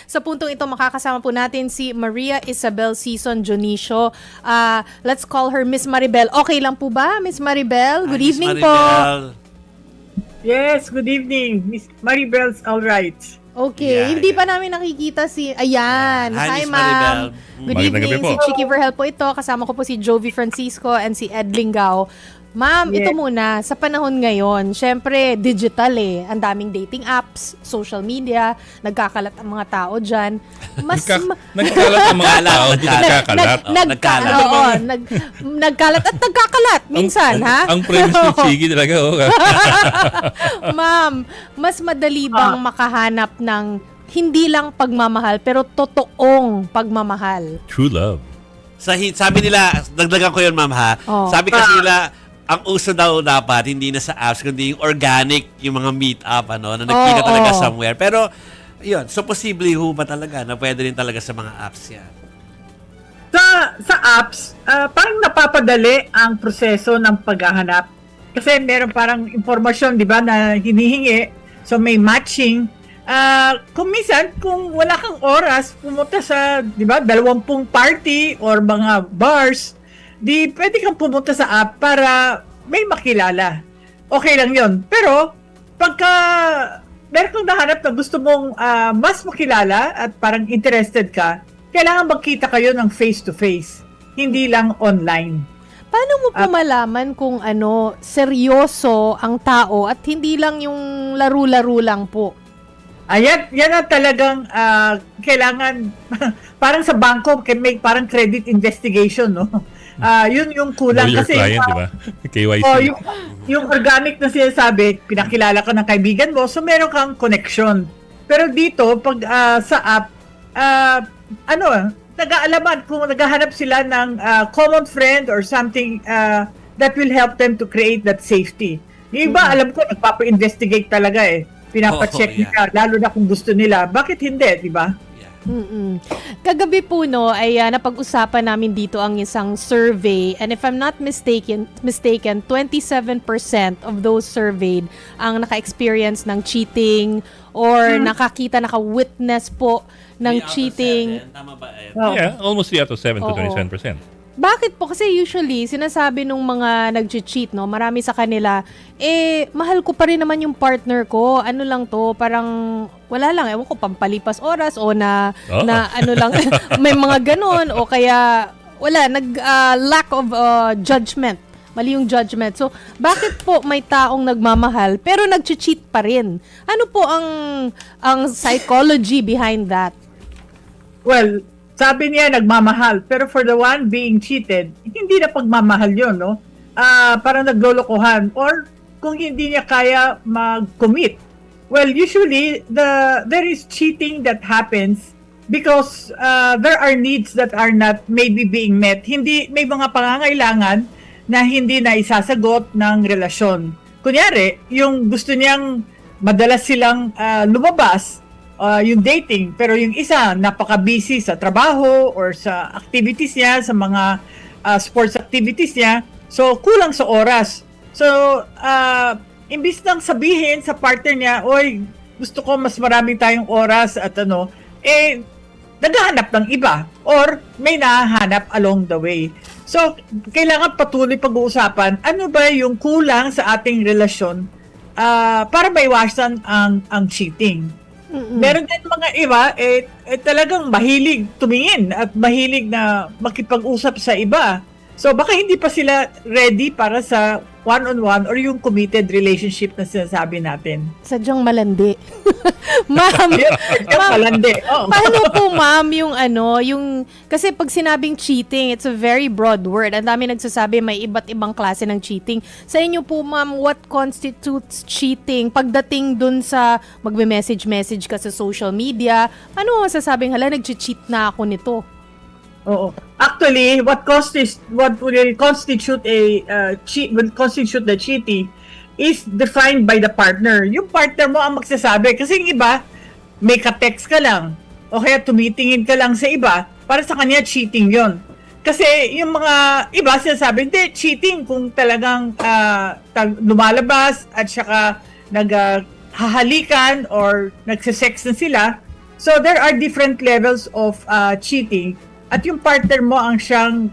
Sa puntong ito, makakasama po natin si Maria Isabel Sison Dionisio. Let's call her Miss Maribel. Okay lang po ba, Miss Maribel? Good Miss evening Maribel. po. Yes, good evening. Miss Maribel's all right. Okay, Yeah, hindi yeah. pa namin nakikita si... Ayan. Hi, Miss Ma'am. Maribel. Good Magandang evening. gabi po. Si Chicky Verhel po ito. Kasama ko po si Jovi Francisco and si Ed Lingao. Ma'am, Yes. ito muna. Sa panahon ngayon, syempre, digital eh. Ang daming dating apps, social media, nagkakalat ang mga tao dyan. Nagkalat ang mga tao, di nagkakalat. Nagkalat. Oo, nagkalat at nagkakalat minsan, ha? Ang premise ni Chigi talaga, Ma'am, mas madali bang makahanap ng hindi lang pagmamahal, pero totoong pagmamahal? True love. Sabi nila, dagdagan ko yun, ma'am, ha? Oh. Sabi kasi nila, ang uso daw dapat, hindi na sa apps, kundi yung organic, yung mga meet-up, na nagkita talaga somewhere. Pero, yun, so posible ho ba talaga na pwede rin talaga sa mga apps yan? Sa apps, parang napapadali ang proseso ng paghahanap. Kasi meron parang informasyon, di ba, na hinihingi. So may matching. Kung minsan, kung wala kang oras, pumunta sa, di ba, 20 party or mga bars, di pwede kang pumunta sa app para may makilala. Okay lang yon. Pero, pagka meron kang nahanap na gusto mong mas makilala at parang interested ka, kailangan magkita kayo ng face-to-face, hindi lang online. Paano mo po malaman kung seryoso ang tao at hindi lang yung laro-laro lang po? Ayan, yan ang talagang kailangan, parang sa bangko, may parang credit investigation, no? Yun yung kulang Know your kasi client, di ba? KYC. yung organic na sinasabi, pinakilala ka ng kaibigan mo, so meron kang connection. Pero dito, pag sa app, nag-aalaman kung naghahanap sila ng common friend or something that will help them to create that safety. Yung iba, alam ko, nagpapa-investigate talaga eh. Pinapacheck nila, lalo na kung gusto nila. Bakit hindi, di ba? Kagabi po ay napag-usapan namin dito ang isang survey, and if I'm not mistaken 27% of those surveyed ang naka-experience ng cheating or naka-witness po ng cheating. Tama ba? Yeah, almost 3 out of 7 to Oo. 27%. Bakit po? Kasi usually, sinasabi nung mga nag-cheat, no, marami sa kanila, mahal ko pa rin naman yung partner ko. Ano lang to, parang wala lang, ewan ko, pampalipas oras o na lang, may mga ganon o kaya wala, lack of judgment. Mali yung judgment. So, bakit po may taong nagmamahal pero nag-cheat pa rin? Ano po ang psychology behind that? Well, sabi niya nagmamahal, pero for the one being cheated, hindi na pagmamahal yun, no? Parang naglolokohan or kung hindi niya kaya mag-commit. Well, usually, there is cheating that happens because there are needs that are not maybe being met. May mga pangangailangan na hindi na isasagot ng relasyon. Kunyari, yung gusto niyang madalas silang lumabas, yung dating, pero yung isa napaka-busy sa trabaho or sa activities niya, sa mga sports activities niya, so kulang sa oras. So, imbis nang sabihin sa partner niya, oy, gusto ko mas maraming tayong oras at naghahanap ng iba or may nahahanap along the way. So, kailangan patuloy pag-uusapan ano ba yung kulang sa ating relasyon para maiwasan ang cheating. Meron din mga iba, talagang mahilig tumingin at mahilig na makipag-usap sa iba. So, baka hindi pa sila ready para sa one-on-one or yung committed relationship na sinasabi natin. Sadyang malandi. Ma'am, Malandi. Oh. paano po ma'am yung kasi pag sinabing cheating, it's a very broad word. Ang dami nagsasabi may iba't ibang klase ng cheating. Sa inyo po ma'am, what constitutes cheating? Pagdating dun sa magme-message ka sa social media, ano masasabing hala nag-cheat na ako nito? Oo. Actually, what will constitute the cheating is defined by the partner. Yung partner mo ang magsasabi. Kasi yung iba, may ka-text ka lang. O kaya tumitingin ka lang sa iba. Para sa kanya, cheating yon. Kasi yung mga iba sinasabi, hindi, cheating kung talagang lumalabas at saka naghahalikan or nagsisex na sila. So there are different levels of cheating at yung partner mo ang siyang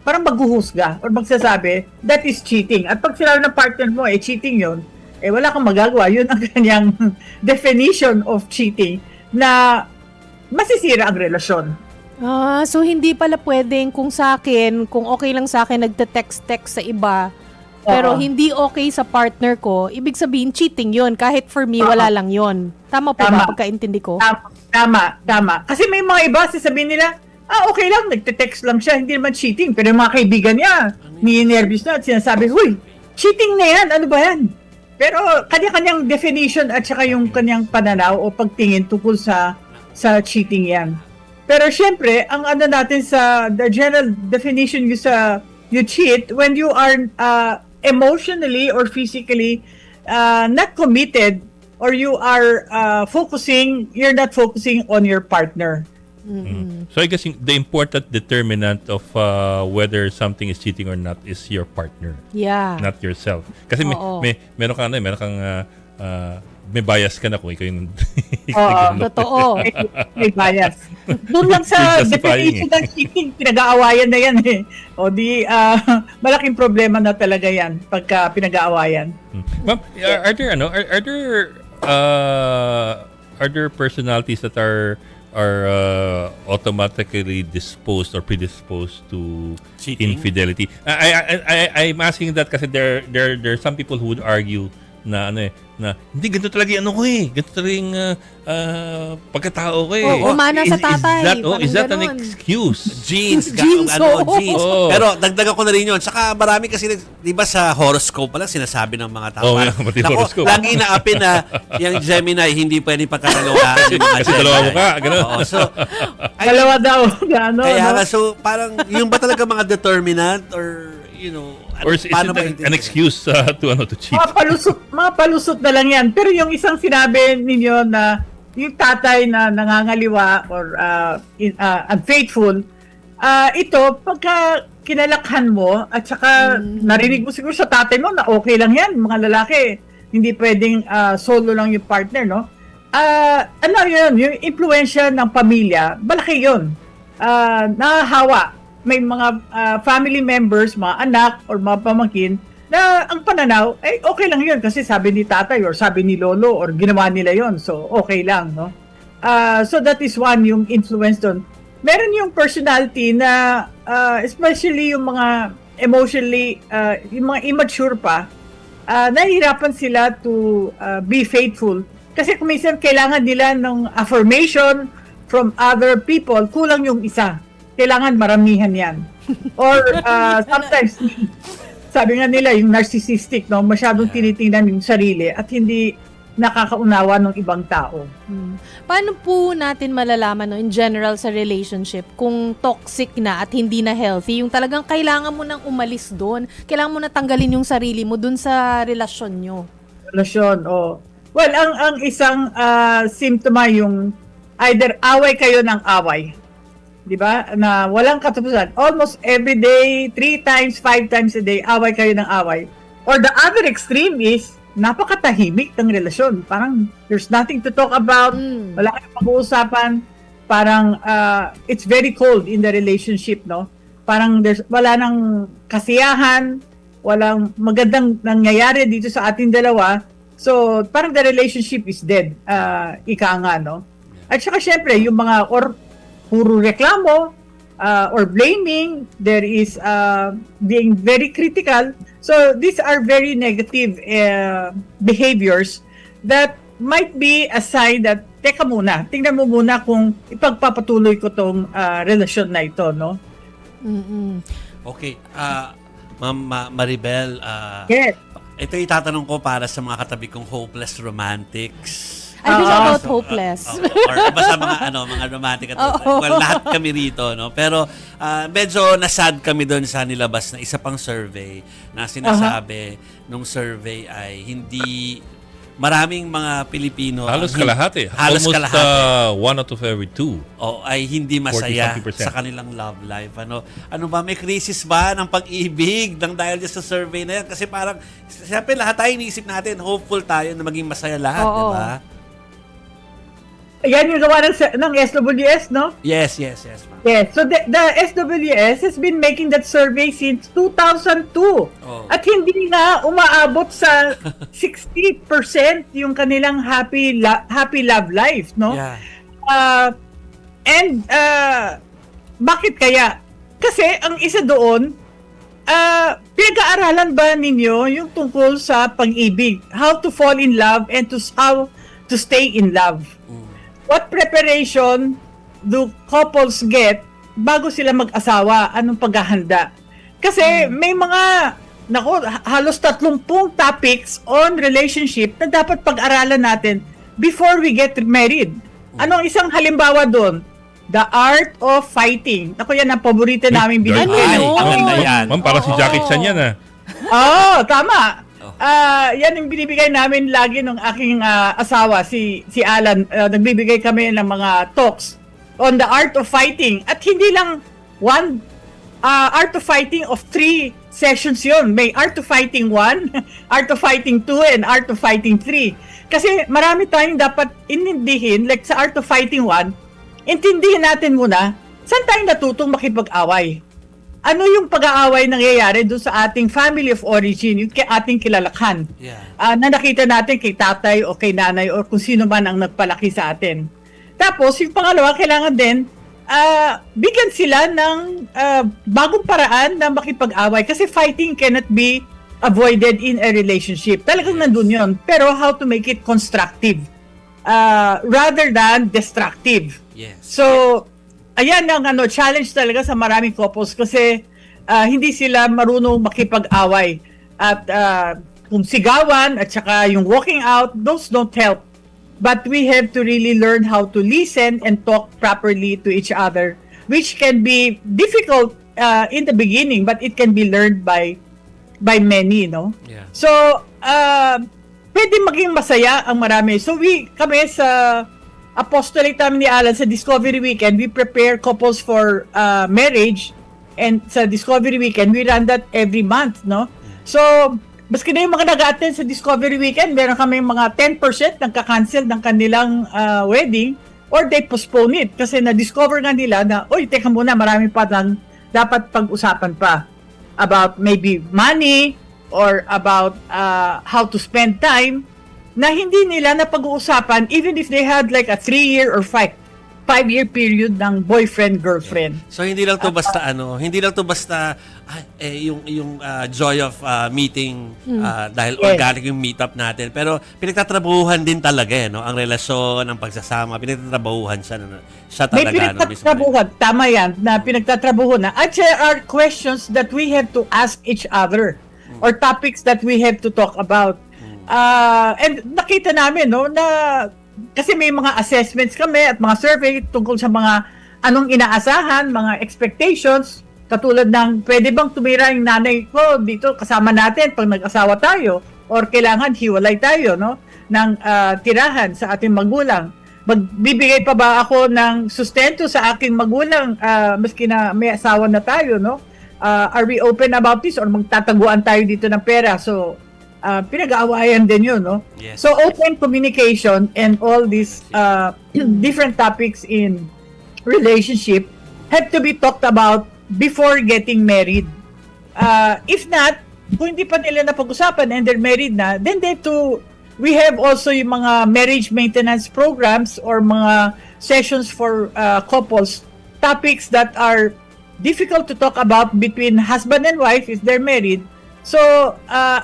parang maghuhusga or magsasabi, that is cheating. At pag sinabi ng partner mo, cheating yon, wala kang magagawa. Yun ang kanyang definition of cheating na masisira ang relasyon. So hindi pala pwedeng kung sa akin, kung okay lang sa akin, nagte-text-text sa iba, pero Oo. hindi okay sa partner ko, ibig sabihin cheating yon. Kahit for me, wala lang yon. Tama po ba Tama. pagkaintindi ko? Tama. Kasi may mga iba, sasabihin nila, okay lang, nagte-text lang siya, hindi naman cheating. Pero yung mga kaibigan niya, ni-nervous na at sinasabi, huy, cheating na yan, ano ba yan? Pero kanya-kanyang definition at saka yung kanyang pananaw o pagtingin tungkol sa cheating yan. Pero syempre, ang ano natin sa the general definition you cheat when you are emotionally or physically not committed or you are you're not focusing on your partner. So I guess the important determinant of whether something is cheating or not is your partner, Yeah. not yourself. Kasi Oo. meron kang may bias ka na kung ikaw yung Oo. Totoo. May bias. Doon lang sa You're justifying definition ng cheating, pinag-aawayan na yan eh. O di, malaking problema na talaga yan pagka pinag-aawayan. Ma'am, are there personalities that are automatically disposed or predisposed to Cheating? infidelity? I'm asking that kasi there are some people who would argue na hindi ganito talaga yung ganito talaga yung pagkatao ko eh. Oo, umana sa tatay. Is that Parang an ganon. excuse? Jeans, Jeans, oo. jeans. Oo. Pero dagdagan ko na rin yun. Saka marami kasi, di ba sa horoscope pala, sinasabi ng mga tao. Oo, parang, yeah, pati nako, horoscope. lagi inaapin na yung Gemini, hindi pwede pagkakalawahan yung mga Kasi Gemini. dalawa mo ka, ganun. Oo, so, Dalawa daw. Ano, kaya no? nga, so parang, yung ba talaga mga determinant or, Or is it paano ba an excuse to cheat? Mga palusot na lang yan. Pero yung isang sinabi ninyo na yung tatay na nangangaliwa or unfaithful, ito, pagka kinalakhan mo at saka narinig mo siguro sa tatay mo na okay lang yan, mga lalaki. Hindi pwedeng solo lang yung partner, no? Ano yun, yung impluensya ng pamilya, malaki yun. Nahahawa. May mga family members, mga anak or mga pamangkin na ang pananaw, okay lang yun kasi sabi ni tatay or sabi ni lolo or ginawa nila yun. So, okay lang, no? So, that is one, yung influence doon. Meron yung personality na, especially yung mga emotionally, yung mga immature pa, nahihirapan sila to be faithful. Kasi kung minsan kailangan nila ng affirmation from other people, kulang yung isa. Kailangan maramihan yan. Or sometimes, sabi nga nila, yung narcissistic, no, masyadong tinitingnan yung sarili at hindi nakakaunawa ng ibang tao. Paano po natin malalaman, no, in general sa relationship kung toxic na at hindi na healthy? Yung talagang kailangan mo nang umalis doon. Kailangan mo na tanggalin yung sarili mo doon sa relasyon nyo. Relasyon, oh. Well, ang isang symptoma yung either away kayo ng away. 'Di ba? Na walang katapusan. Almost every day, 3 times, 5 times a day, away kayo ng away. Or the other extreme is napakatahimik ng relasyon. Parang there's nothing to talk about. Wala kayong pag-uusapan. Parang it's very cold in the relationship, no? Parang wala nang kasiyahan, walang magandang nangyayari dito sa ating dalawa. So, parang the relationship is dead. Ika nga, no? At saka syempre, yung mga puro reklamo or blaming, there is being very critical. So these are very negative behaviors that might be a sign that, teka muna, tingnan mo muna kung ipagpapatuloy ko tong relasyon na ito, no? Okay. Ma'am Maribel, Yes. ito itatanong ko para sa mga katabi kong hopeless romantics. I think about hopeless. Or basta mga romantic at well, lahat kami rito, no? Pero medyo nasad kami doon sa nilabas na isa pang survey na sinasabi nung survey ay hindi maraming mga Pilipino Halos kalahati. Halos Almost kalahati. 1 out of every 2. Ay hindi masaya 40-something% sa kanilang love life. Ano ba, may crisis ba ng pag-ibig dahil sa survey na yan? Kasi parang, siyempre lahat tayo iniisip natin, hopeful tayo na maging masaya lahat, Oo. di ba? Yan yung gawa ng SWS, no? Yes, ma'am. Yes. So the SWS has been making that survey since 2002. Oh. At hindi nga umaabot sa 60% yung kanilang happy love life, no? Yeah. Bakit kaya? Kasi ang isa doon, pinag-aaralan ba ninyo yung tungkol sa pag-ibig? How to fall in love and how to stay in love? What preparation do couples get bago sila mag-asawa? Anong paghahanda? Kasi may mga, halos 30 topics on relationship na dapat pag-aralan natin before we get married. Anong isang halimbawa doon? The art of fighting. Ako yan ang paborito namin binigay. Ay, Ano? maganda yan. Ma'am, para si Jackie Chan yan Tama. Yan yung binibigay namin lagi ng aking asawa, si Alan. Nagbibigay kami ng mga talks on the art of fighting. At hindi lang one art of fighting of 3 sessions yun. May art of fighting 1, art of fighting 2, and art of fighting 3. Kasi marami tayong dapat inindihin, like sa art of fighting 1, intindihin natin muna, saan tayo natutong makipag-away? Ano yung pag-aaway nangyayari doon sa ating family of origin, yung ating kilalakhan? Yeah. Na nakita natin kay tatay o kay nanay o kung sino man ang nagpalaki sa atin. Tapos, yung pangalawa, kailangan din, bigyan sila ng bagong paraan na makipag-away. Kasi fighting cannot be avoided in a relationship. Talagang nandun yun. Pero how to make it constructive rather than destructive. Yes. So, ayan ang challenge talaga sa maraming couples kasi hindi sila marunong makipag-away. At kung sigawan at saka yung walking out, those don't help. But we have to really learn how to listen and talk properly to each other, which can be difficult in the beginning, but it can be learned by many, no? Yeah. So, pwede maging masaya ang marami. So, kami sa apostolate namin ni Alan sa Discovery Weekend, we prepare couples for marriage, and sa Discovery Weekend, we run that every month, no? So, maski na yung mga nag-attend sa Discovery Weekend, meron kami mga 10% nagka-cancel ng kanilang wedding or they postpone it kasi na-discover nga nila na, teka muna, marami pa lang dapat pag-usapan pa about maybe money or about how to spend time na hindi nila napag-uusapan even if they had like a 3-year or 5-year period ng boyfriend-girlfriend. So hindi lang to basta yung joy of meeting dahil Yes. organic yung meetup natin, pero pinagtatrabahuhan din talaga no, ang relasyon, ang pagsasama, pinagtatrabahuhan siya May talaga pinagtatrabuhan, tama yan, na pinagtatrabuhan na. At there are questions that we have to ask each other or topics that we have to talk about. And nakita namin, no, na kasi may mga assessments kami at mga survey tungkol sa mga anong inaasahan, mga expectations, katulad ng pwede bang tumira yung nanay ko dito kasama natin pag nag-asawa tayo or kailangan hiwalay tayo, no, ng tirahan sa ating magulang. Magbibigay pa ba ako ng sustento sa aking magulang maski na may asawa na tayo, no? Are we open about this or magtataguan tayo dito ng pera? So, pinag-aawayan din yun, no? Yes. So, open communication and all these different topics in relationship have to be talked about before getting married. If not, kung hindi pa nila napag-usapan and they're married na, then we have also yung mga marriage maintenance programs or mga sessions for couples, topics that are difficult to talk about between husband and wife if they're married. So,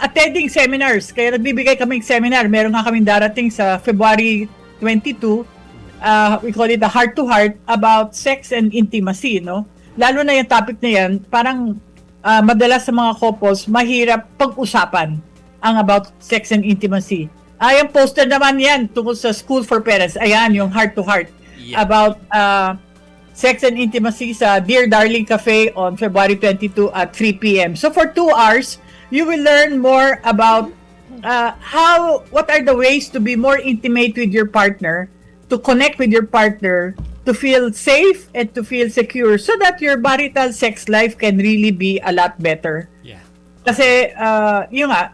attending seminars. Kaya nagbibigay kaming seminar. Meron nga kaming darating sa February 22. We call it the Heart to Heart about sex and intimacy, no? Lalo na yung topic na yan, parang madalas sa mga couples, mahirap pag-usapan ang about sex and intimacy. Yung poster naman yan tungkol sa School for Parents. Ayan, yung Heart to Heart. Yeah. About sex and intimacy sa Dear Darling Cafe on February 22 at 3 p.m. So for 2 hours, you will learn more about what are the ways to be more intimate with your partner, to connect with your partner, to feel safe and to feel secure so that your marital sex life can really be a lot better. Yeah. Kasi, yun nga,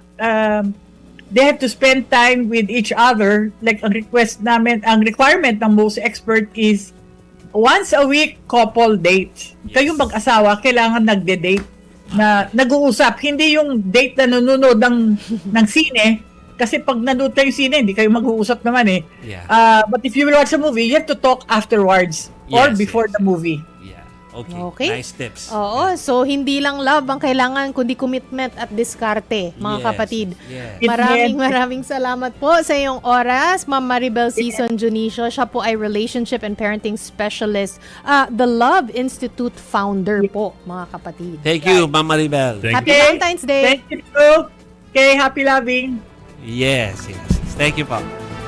they have to spend time with each other. Like ang requirement ng most expert is once a week couple date. Yes. Kayong mag-asawa, kailangan nagde-date na nag-uusap. Hindi yung date na nanonood ng sine. Kasi pag nanood kayo sine, hindi kayo mag-uusap naman eh. Yeah. But if you will watch a movie, you have to talk afterwards or Yes, before yes. the movie. Yeah. Okay. Okay. Nice tips. Oo, so hindi lang love ang kailangan, kundi commitment at diskarte, mga Yes. kapatid. Yes. Maraming salamat po sa iyong oras, Ma'am Maribel Season Junicio. Siya po ay Relationship and Parenting Specialist, the Love Institute founder po, mga kapatid. Thank you, Ma'am Maribel. Thank Happy Valentine's Day! Thank you. Okay, happy loving. Yes. Thank you po.